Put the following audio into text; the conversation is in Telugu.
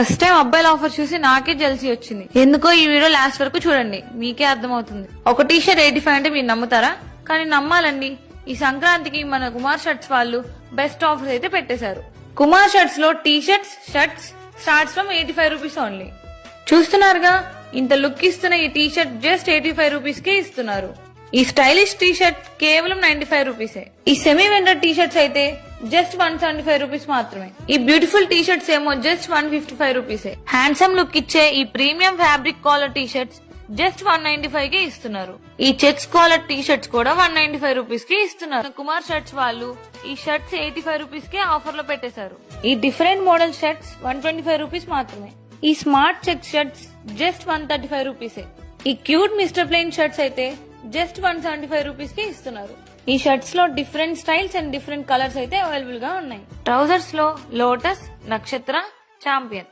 ఫస్ట్ టైం అబ్బాయిల ఆఫర్ చూసి నాకే జెల్సీ వచ్చింది. ఎందుకో ఈ వీడియో లాస్ట్ వరకు చూడండి, మీకే అర్థమవుతుంది. ఒక టీ షర్ట్ 85 అంటే మీరు నమ్ముతారా? కానీ నమ్మాలండి. ఈ సంక్రాంతికి మన కుమార్ షర్ట్స్ వాళ్ళు బెస్ట్ ఆఫర్స్ అయితే పెట్టేశారు. కుమార్ షర్ట్స్ లో T shirts starts from 85 rupees only. చూస్తున్నారుగా, ఇంత లుక్ ఇస్తున్న ఈ టీ షర్ట్ జస్ట్ 85 రూపీస్ కే ఇస్తున్నారు. ఈ స్టైలిష్ టీ షర్ట్ కేవలం 95 రూపీసే. ఈ సెమీ వెండర్ టీ షర్ట్స్ అయితే జస్ట్ 175 రూపీస్ మాత్రమే. ఈ బ్యూటిఫుల్ టీ షర్ట్స్ ఏమో జస్ట్ 155 రూపీసే. హ్యాండ్సమ్ లుక్ ఇచ్చే ఈ premium fabric collar T shirts just 195 కే ఇస్తున్నారు. ఈ చెక్స్ కాలర్ టీ షర్ట్స్ కూడా 195 రూపీస్ కి ఇస్తున్నారు. కుమార్ షర్ట్స్ వాళ్ళు ఈ షర్ట్స్ 85 రూపీస్ కే ఆఫర్ లో పెట్టేశారు. ఈ డిఫరెంట్ మోడల్ షర్ట్స్ 125 రూపీస్ మాత్రమే. ఈ స్మార్ట్ చెక్ షర్ట్స్ జస్ట్ 135 రూపీసే. ఈ క్యూట్ మిస్టర్ ప్లెయిన్ షర్ట్స్ అయితే జస్ట్ 175 రూపీస్ కి ఇస్తున్నారు. ఈ షర్ట్స్ లో different styles and different colours అయితే అవైలబుల్ గా ఉన్నాయి. ట్రౌజర్స్ లో లోటస్, నక్షత్ర, చాంపియన్